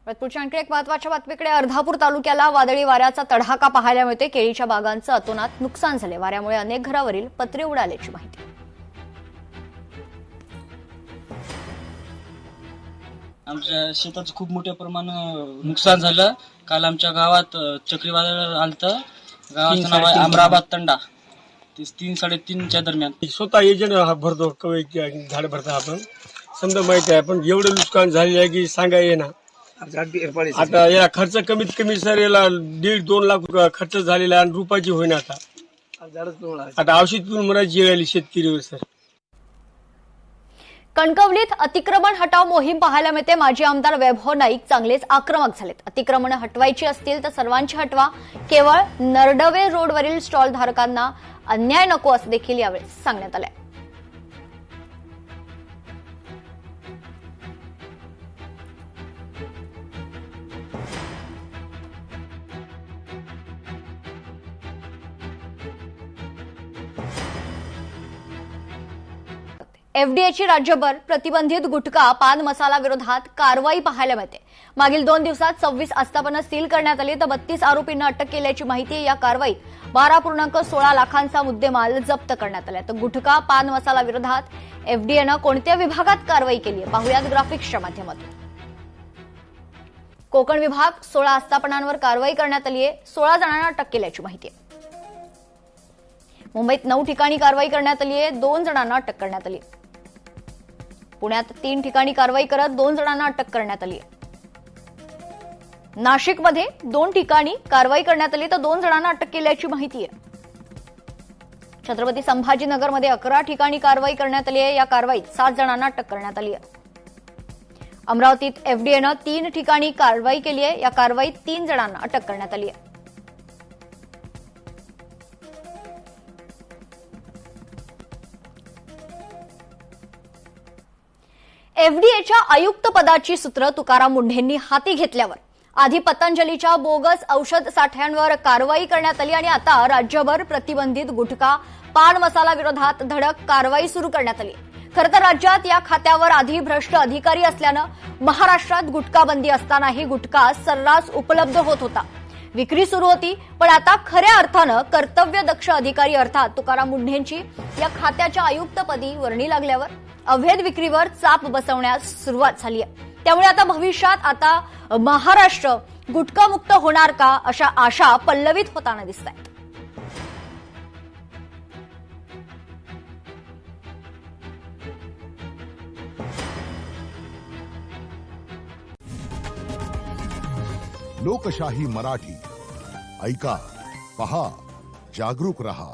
पुढच्या आणखी एक महत्त्वाच्या बातमीकडे अर्धापूर तालुक्याला वादळी वाऱ्याचा तडाखा पाहायला मिळते। केळीच्या बागांचं अतोनात नुकसान झाले। वाऱ्यामुळे अनेक घरावरील पत्रे उडाल्याची माहिती। आमच्या शेताचं खूप मोठ्या प्रमाणात नुकसान झालं। काल आमच्या गावात चक्रीवादळ आलतं। गावाचं नाव आहे अमराबाद तंडा। 3-3:30च्या दरम्यान स्वतः एजंट भरतो कवई झाड भरता आपण समजा माहिती आहे, पण एवढं नुकसान झालेलं आहे की सांगा येईना। आता या खर्च कमीत कमी सर याला 1.5-2 लाख खर्च झालेला आहे आणि रुपयाची होईना। आता औषध पिऊन मरायची राहिली शेतकरीवर सर। कणकवलीत अतिक्रमण हटाव मोहीम पाहायला मिळते। माजी आमदार वैभव नाईक चांगलेच आक्रमक झालेत। अतिक्रमण हटवायची असतील तर सर्वांची हटवा, केवळ नरडवे रोडवरील स्टॉल धारकांना अन्याय नको असं देखील यावेळी सांगण्यात आलंय। एफडीएची राज्यभर प्रतिबंधित गुटखा पान मसाला विरोधात कारवाई पाहायला मिळते। मागील 2 दिवसात 26 आस्थापनं सील करण्यात आली तर 32 आरोपींना अटक केल्याची माहिती आहे। या कारवाईत 12.16 लाखांचा मुद्देमाल जप्त करण्यात आला। तर गुटखा पान मसाला विरोधात एफडीएनं कोणत्या विभागात कारवाई केली आहे पाहूयात ग्राफिक्सच्या माध्यमातून। कोकण विभाग 16 आस्थापनांवर कारवाई करण्यात आली आहे। 16 जणांना अटक केल्याची माहिती आहे। मुंबईत 9 ठिकाणी कारवाई करण्यात आली आहे। 2 जणांना अटक करण्यात आली आहे। पुण्यात 3 ठिकाणी कारवाई करत 2 जणांना अटक करण्यात आली आहे। नाशिकमध्ये 2 ठिकाणी कारवाई करण्यात आली तर 2 जणांना अटक केल्याची माहिती आहे। छत्रपती संभाजीनगरमध्ये 11 ठिकाणी कारवाई करण्यात आली आहे। या कारवाईत 7 जणांना अटक करण्यात आली आहे। अमरावतीत एफडीएनं 3 ठिकाणी कारवाई केली आहे। या कारवाईत 3 जणांना अटक करण्यात आली आहे। एफडीएच्या आयुक्त पदाची सूत्र तुकाराम मुंढेंनी हाती घेतल्यावर आधी पतंजलीच्या बोगस औषध साठ्यांवर कारवाई करण्यात आली आणि आता राज्यभर प्रतिबंधित गुटखा पान मसाला विरोधात धडक कारवाई सुरू करण्यात आली। खरं तर राज्यात या खात्यावर आधी भ्रष्ट अधिकारी असल्यानं महाराष्ट्रात गुटखा बंदी असतानाही गुटखा सर्रास उपलब्ध होत होता, विक्री सुरू होती। पण आता खऱ्या अर्थानं कर्तव्यदक्ष अधिकारी अर्थात तुकाराम मुंढेंची या खात्याच्या आयुक्तपदी वर्णी लागल्यावर अवैध विक्रीवर चाप बसवण्यास सुरुवात झाली आहे। त्यामुळे आता भविष्यात आता महाराष्ट्र गुटखामुक्त होणार का अशा आशा पल्लवित होताना दिसतायत। लोकशाही मराठी ऐका, पहा, जागरूक रहा।